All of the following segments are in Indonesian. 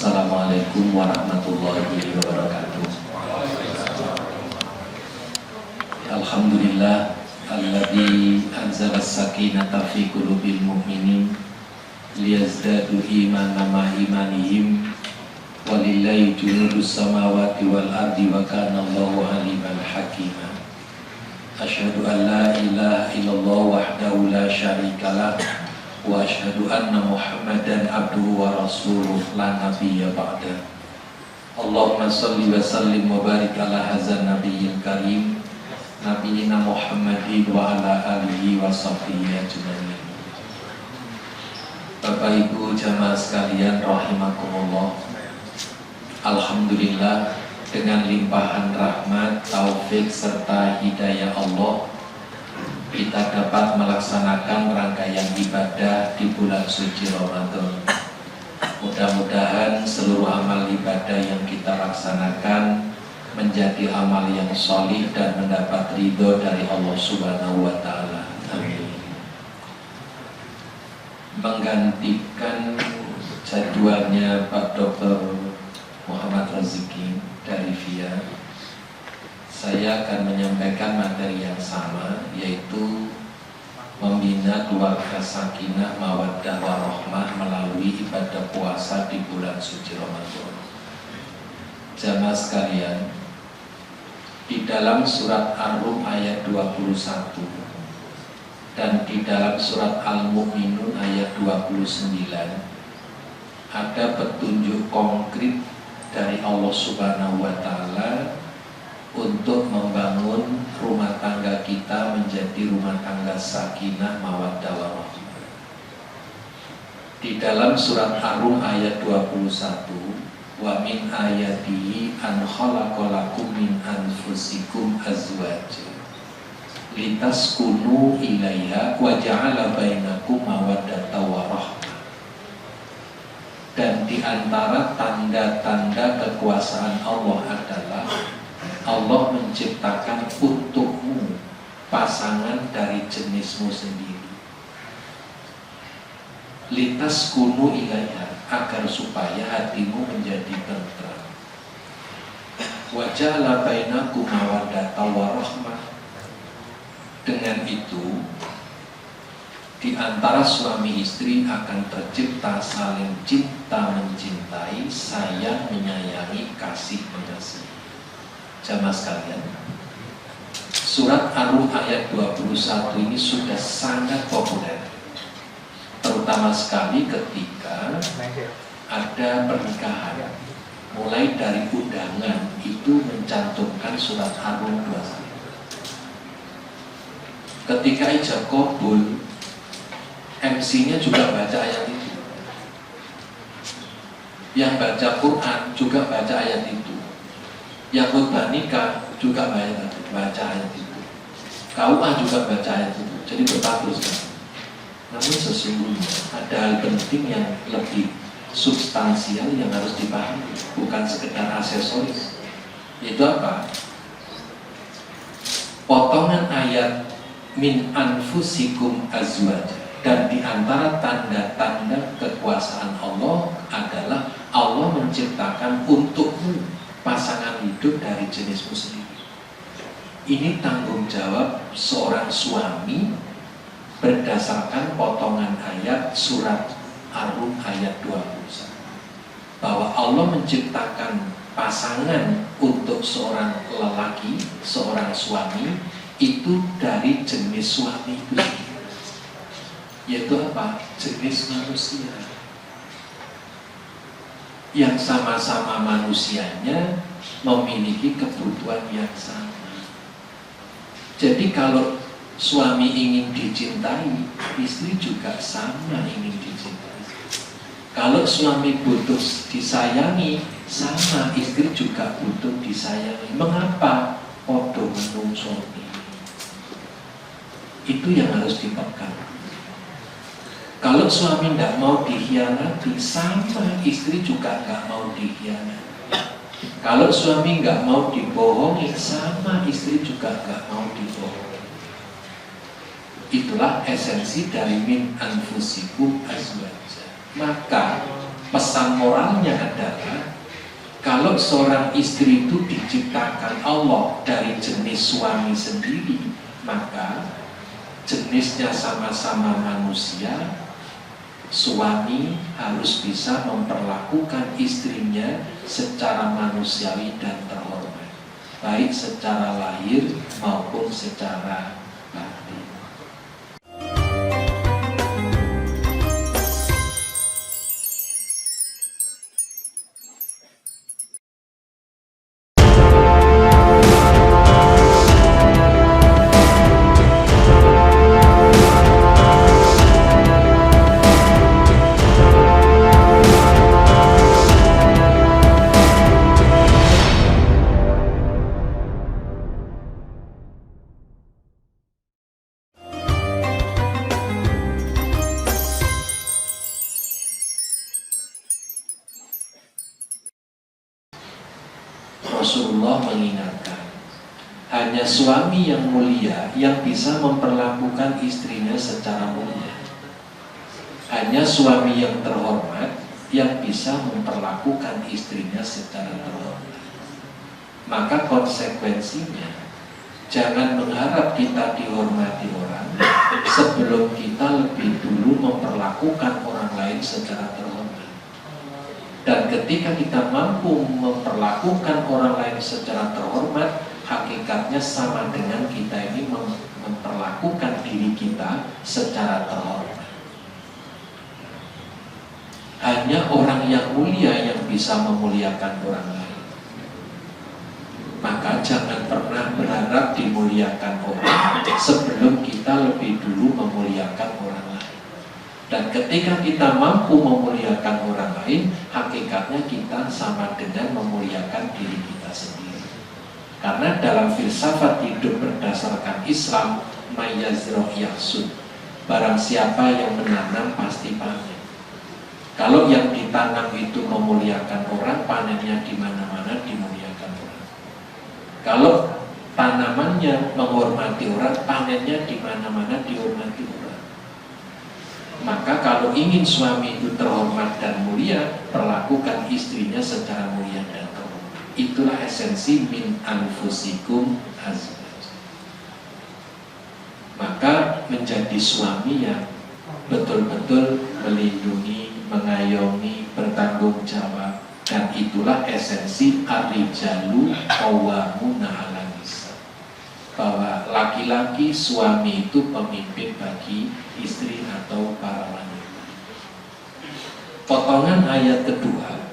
Assalamualaikum warahmatullahi wabarakatuh. Alhamdulillah alladzi anzala as-sakinata fi qulubil mu'minin liyazdadu imanan ma imanihim walillahi junudus samawati wal ardi wa kana Allahu aliman hakima. Asyhadu an la ilaha illallah wahdahu la syarikalah wa asyhadu anna Muhammadan abduhu wa rasuluh la nabiyya ba'da. Allahumma shalli wa sallim wa barik ala hadzal nabiyil karim nabiyina Muhammadin wa ala alihi wa sahbihi ajmain. Bapak Ibu jamaah sekalian rahimakumullah. Alhamdulillah, dengan limpahan rahmat, taufik serta hidayah Allah, kita dapat melaksanakan rangkaian ibadah di bulan suci Ramadan. Mudah-mudahan seluruh amal ibadah yang kita laksanakan menjadi amal yang sholih dan mendapat ridho dari Allah Subhanahu wa Ta'ala. Amin. Menggantikan jadwalnya Pak Dr. Muhammad Raziki dari VIA, saya akan menyampaikan materi yang sama, yaitu membina keluarga sakinah mawaddah warahmah melalui ibadah puasa di bulan suci Ramadan. Jamaah sekalian, di dalam surat Ar-Rum ayat 21 dan di dalam surat Al-Mu'minun ayat 29 ada petunjuk konkret dari Allah Subhanahu wa Ta'ala untuk membangun rumah tangga kita menjadi rumah tangga sakinah mawaddah warahmah. Di dalam surat Ar-Rum ayat 21, wa min ayatihi an khalaqalakum min anfusikum azwaja litaskunu ilaiha wa ja'ala bainakum mawaddatan wa rahmah. Dan di antara tanda-tanda kekuasaan Allah adalah Allah menciptakan untukmu pasangan dari jenismu sendiri. Lintas kunu ilaiha, agar supaya hatimu menjadi tentram. Waja'ala bainakum mawaddatan wa rahmah. Dengan itu, di antara suami istri akan tercipta saling cinta mencintai, sayang menyayangi, kasih mengasihi. Jamaah sekalian, surat Ar-Rum ayat 21 ini sudah sangat populer, terutama sekali ketika ada pernikahan. Mulai dari undangan itu mencantumkan surat Ar-Rum 21. Ketika ijab qabul, MC-nya juga baca ayat itu. Yang baca Quran juga baca ayat itu. Yang khutbah nikah juga baca ayat itu. KUA juga baca ayat itu. Jadi berbagus kan. Namun sesungguhnya ada hal penting yang lebih substansial yang harus dipahami, bukan sekedar aksesoris. Itu apa? Potongan ayat min anfusikum azwaja. Dan di antara tanda-tanda kekuasaan Allah adalah Allah menciptakan untukmu pasangan hidup dari jenismu sendiri. Ini tanggung jawab seorang suami berdasarkan potongan ayat surat Ar-Rum ayat 21. Bahwa Allah menciptakan pasangan untuk seorang lelaki, seorang suami itu dari jenis suami itu sendiri. Yaitu apa? Jenis manusia yang sama-sama manusianya memiliki kebutuhan yang sama. Jadi kalau suami ingin dicintai, istri juga sama ingin dicintai. Kalau suami butuh disayangi, sama istri juga butuh disayangi. Mengapa? Podo menungso. Itu yang harus dipegang. Kalau suami tidak mau dikhianati, sama istri juga nggak mau dikhianati. Kalau suami nggak mau dibohongi, sama istri juga nggak mau dibohongi. Itulah esensi dari min anfusikum azwaja. Maka Pesan moralnya adalah kalau seorang istri itu diciptakan Allah dari jenis suami sendiri, maka jenisnya sama-sama manusia, suami harus bisa memperlakukan istrinya secara manusiawi dan terhormat, baik secara lahir maupun secara batin. Rasulullah mengingatkan, hanya suami yang mulia yang bisa memperlakukan istrinya secara mulia. Hanya suami yang terhormat yang bisa memperlakukan istrinya secara terhormat. Maka konsekuensinya, jangan mengharap kita dihormati orang sebelum kita lebih dulu memperlakukan orang lain secara terhormat. Dan ketika kita mampu memperlakukan orang lain secara terhormat, hakikatnya sama dengan kita ini memperlakukan diri kita secara terhormat. Hanya orang yang mulia yang bisa memuliakan orang lain. Maka jangan pernah berharap dimuliakan orang sebelum kita lebih dulu memuliakan orang lain. Dan ketika kita mampu memuliakan orang lain, hakikatnya kita sama dengan memuliakan diri kita sendiri. Karena dalam filsafat hidup berdasarkan Islam, mayazroh yahsud, barang siapa yang menanam pasti panen. Kalau yang ditanam itu memuliakan orang, panennya di mana-mana dimuliakan orang. Kalau tanamannya menghormati orang, panennya di mana-mana dihormati orang. Maka kalau ingin suami itu terhormat dan mulia, perlakukan istrinya secara mulia dan terhormat. Itulah esensi min anfusikum azwaj. Maka menjadi suami yang betul-betul melindungi, mengayomi, bertanggung jawab. Dan itulah esensi ar-rijalu qawwamuna 'alan nisa. Bahwa laki-laki suami itu pemimpin bagi istri atau para wanita. Potongan ayat kedua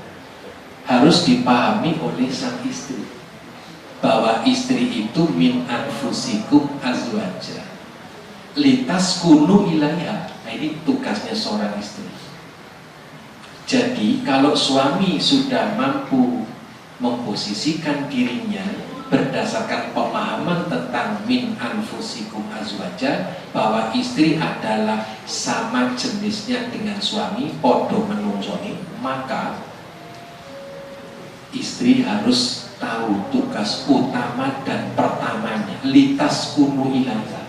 harus dipahami oleh sang istri, bahwa istri itu min anfusikum azwaja lintas kunu ilaiha. Nah, ini tugasnya seorang istri. Jadi kalau suami sudah mampu memposisikan dirinya berdasarkan pemahaman tentang min anfusikum azwaja, bahwa istri adalah sama jenisnya dengan suami, podo menungsoni, maka istri harus tahu tugas utama dan pertamanya litas kunu ilaiha,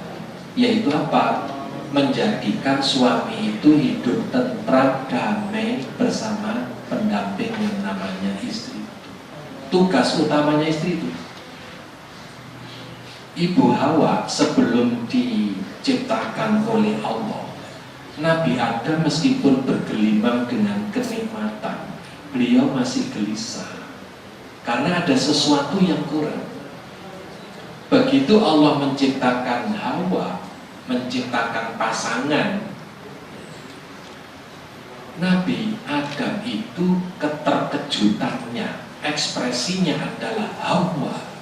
yaitu apa? Menjadikan suami itu hidup tentram, damai bersama pendamping yang namanya istri. Tugas utamanya istri itu. Ibu Hawa sebelum diciptakan oleh Allah, Nabi Adam meskipun bergelimang dengan kenikmatan, beliau masih gelisah karena ada sesuatu yang kurang. Begitu Allah menciptakan Hawa, menciptakan pasangan, Nabi Adam itu keterkejutannya, ekspresinya adalah Hawa.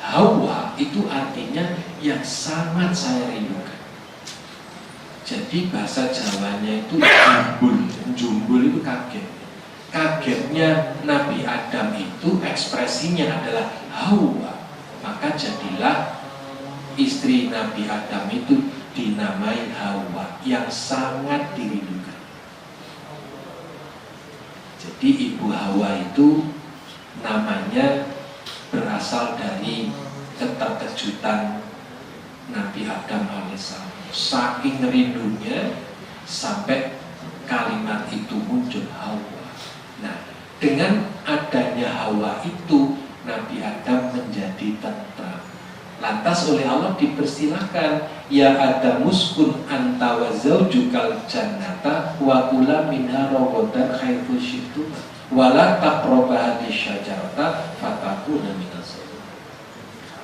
Hawa itu artinya yang sangat saya rindukan. Jadi bahasa Jawanya itu jumbul. Jumbul itu kaget. Kagetnya Nabi Adam itu ekspresinya adalah Hawa. Maka jadilah istri Nabi Adam itu dinamai Hawa, yang sangat dirindukan. Jadi Ibu Hawa itu namanya berasal dari keterkejutan Nabi Adam alaihissalam. Saking rindunya sampai kalimat itu muncul Hawa. Nah, dengan adanya Hawa itu Nabi Adam menjadi tentram. Lantas oleh Allah dipersilahkan, ya Adam muskun anta wa zaujukal jannata wa kula minha ragadan haitsu syi'tuma wa la taqrabu syajarata fatakuna minas zalimin.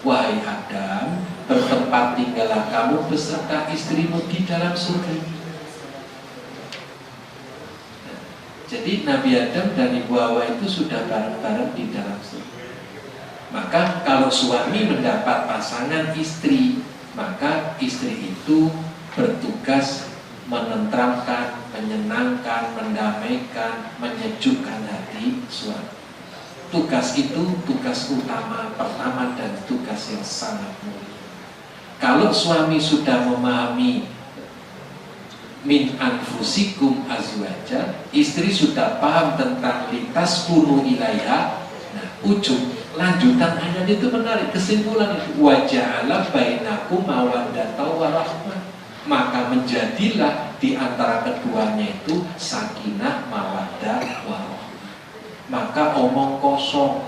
Wahai Adam, bertempat tinggallah kamu beserta istrimu di dalam surga ini. Jadi Nabi Adam dan Ibu Hawa itu sudah bareng-bareng di dalam surga. Maka kalau suami mendapat pasangan istri, maka istri itu bertugas menenteramkan, menyenangkan, mendamaikan, menyejukkan hati suami. Tugas itu tugas utama pertama dan tugas yang sangat mulia. Kalau suami sudah memahami min anfusikum azwaja, istri sudah paham tentang litas kunu ilaiha. Nah, ujung lanjutan ayat itu menarik, kesimpulan itu waja'ala bainakum mawaddata warahmah, maka menjadilah di antara keduanya itu sakinah mawaddah warahmah. Maka omong kosong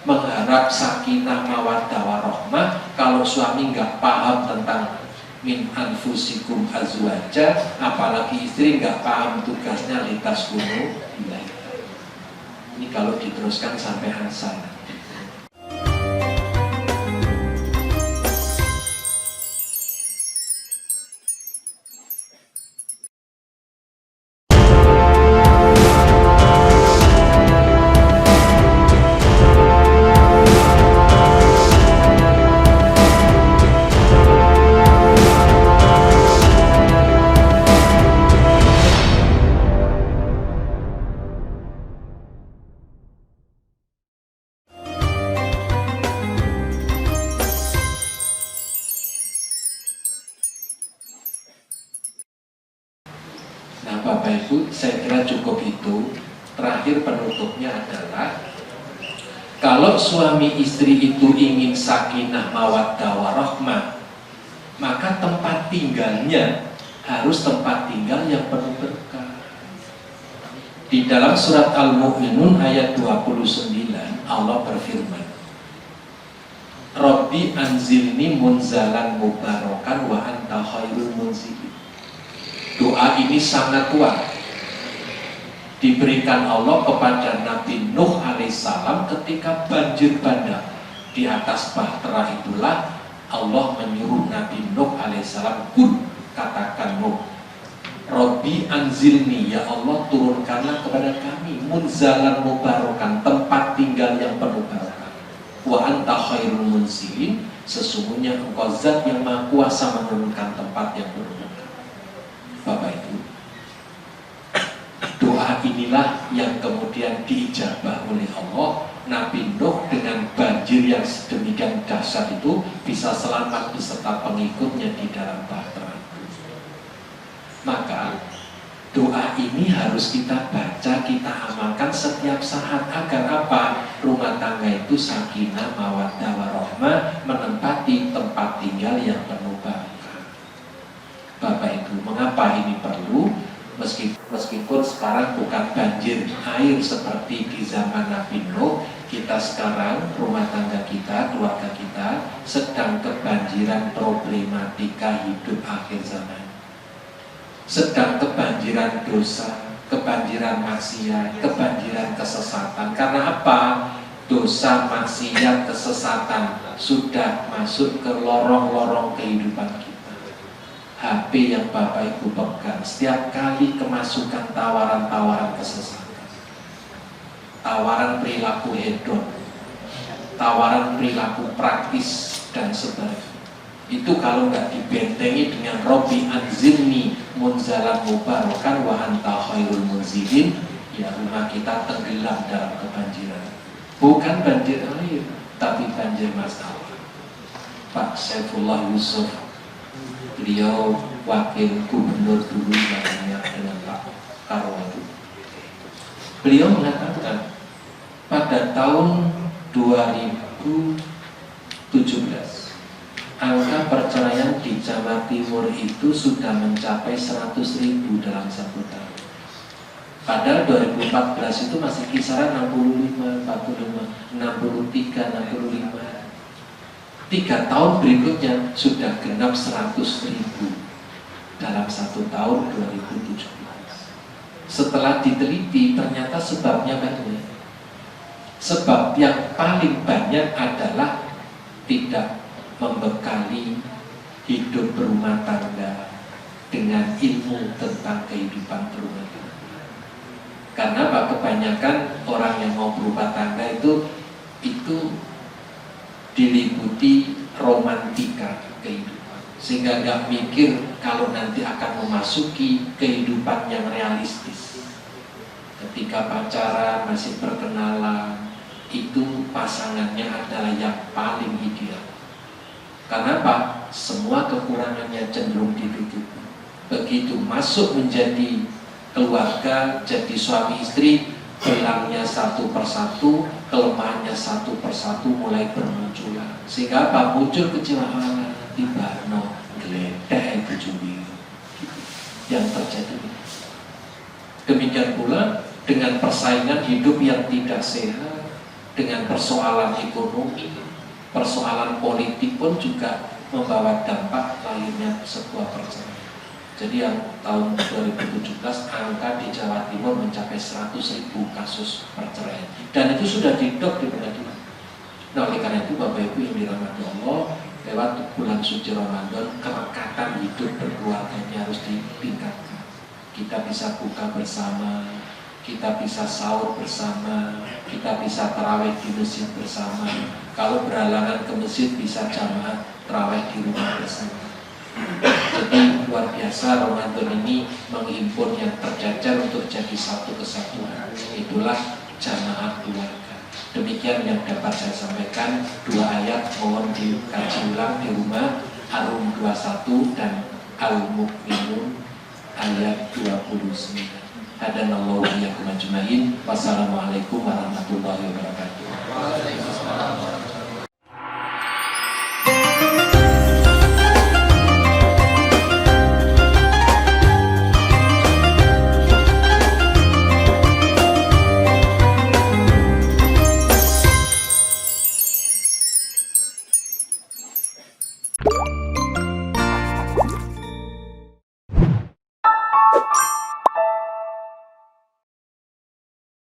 mengharap sakinah mawaddah warahmah kalau suami nggak paham tentang min anfusikum azwaja, apalagi istri nggak paham tugasnya litas kunu ilaiha. Ini kalau diteruskan sampai asal. Bapak Ibu, saya kira cukup itu. Terakhir penutupnya adalah kalau suami istri itu ingin sakinah mawaddah warahmah, maka tempat tinggalnya harus tempat tinggal yang penuh berkah. Di dalam surat Al-Mu'minun ayat 29 Allah berfirman, Rabbi anzilni munzalan mubarakan wa anta khairul munzilin. Doa ini sangat kuat diberikan Allah kepada Nabi Nuh alaihissalam ketika banjir bandang. Di atas bahtera itulah Allah menyuruh Nabi Nuh alaihissalam, kun, katakan Nuh, Rabbi anzilni, ya Allah turunkanlah kepada kami munzalan mubarakan, tempat tinggal yang penuh barokah, wa anta khairul munzilin, sesungguhnya engkau zat yang maha kuasa menurunkan tempat yang penuh barokah. Bapak Ibu, doa inilah yang kemudian diijabah oleh Allah. Nabi Nuh dengan banjir yang sedemikian dahsyat itu bisa selamat beserta pengikutnya di dalam bahtera. Maka doa ini harus kita baca, kita amalkan setiap saat agar apa? Rumah tangga itu sakinah mawaddah warahmah, menempati tempat tinggal yang penuh barokah. Bapak Ibu, mengapa ini perlu? Meskipun sekarang bukan banjir air seperti di zaman Nabi Nuh, kita sekarang rumah tangga kita, keluarga kita sedang kebanjiran problematika hidup akhir zaman. Sedang kebanjiran dosa, kebanjiran maksiat, kebanjiran kesesatan. Karena apa? Dosa, maksiat, kesesatan sudah masuk ke lorong-lorong kehidupan kita. HP yang Bapak Ibu pegang setiap kali kemasukan tawaran-tawaran kesesatan, tawaran perilaku hedon, tawaran perilaku praktis dan sebagainya. Itu kalau nggak dibentengi dengan Rabbi anzilni munzalan mubarakan wa anta khairul munzilin, ya rumah kita tenggelam dalam kebanjiran. Bukan banjir air, tapi banjir masalah. Pak Saifullah Yusuf, beliau wakil gubernur dulu namanya dengan Pak Karwatu. Beliau mengatakan pada tahun 2017 angka perceraian di Jawa Timur itu sudah mencapai 100.000 dalam 1 tahun. Padahal 2014 itu masih kisaran 65, 45, 63, 65. 3 tahun berikutnya sudah genap 100.000 dalam 1 tahun 2017. Setelah diteliti ternyata sebabnya banyak. Sebab yang paling banyak adalah tidak membekali hidup berumah tangga dengan ilmu tentang kehidupan berumah tangga. Karena apa? Kebanyakan orang yang mau berumah tangga itu diliputi romantika kehidupan, sehingga nggak mikir kalau nanti akan memasuki kehidupan yang realistis. Ketika pacaran, masih perkenalan, itu pasangannya adalah yang paling ideal. Karena apa? Semua kekurangannya cenderung ditutupi. Begitu masuk menjadi keluarga, jadi suami istri, hilangnya satu persatu, kelemahannya satu persatu mulai bermunculan. Sehingga apa? Muncul kecewaan, tiba-tiba gledek itu yang terjadi. Demikian pula dengan persaingan hidup yang tidak sehat, dengan persoalan ekonomi, persoalan politik pun juga membawa dampak lahirnya sebuah perceraian. Jadi yang tahun 2017 angka di Jawa Timur mencapai 100.000 kasus perceraian, dan itu sudah didok di pengadilan. Nah, oleh karena itu Bapak Ibu yang dirahmati Allah, lewat bulan suci Ramadan, kerekatan hidup berkeluarganya harus ditingkatkan. Kita bisa buka bersama, kita bisa sahur bersama, kita bisa tarawih di masjid bersama. Kalau berhalangan ke masjid bisa jamaah tarawih di rumah bersama. Jadi luar biasa Ramadan ini menghimpun yang terjajar untuk jadi satu kesatuan. Itulah jamaah keluarga. Demikian yang dapat saya sampaikan. 2 ayat mohon dikaji ulang di rumah, Ar-Rum 21 dan Al-Mu'minun ayat 29. Hadanallahu iyyakum ajmain. Wassalamualaikum warahmatullahi wabarakatuh.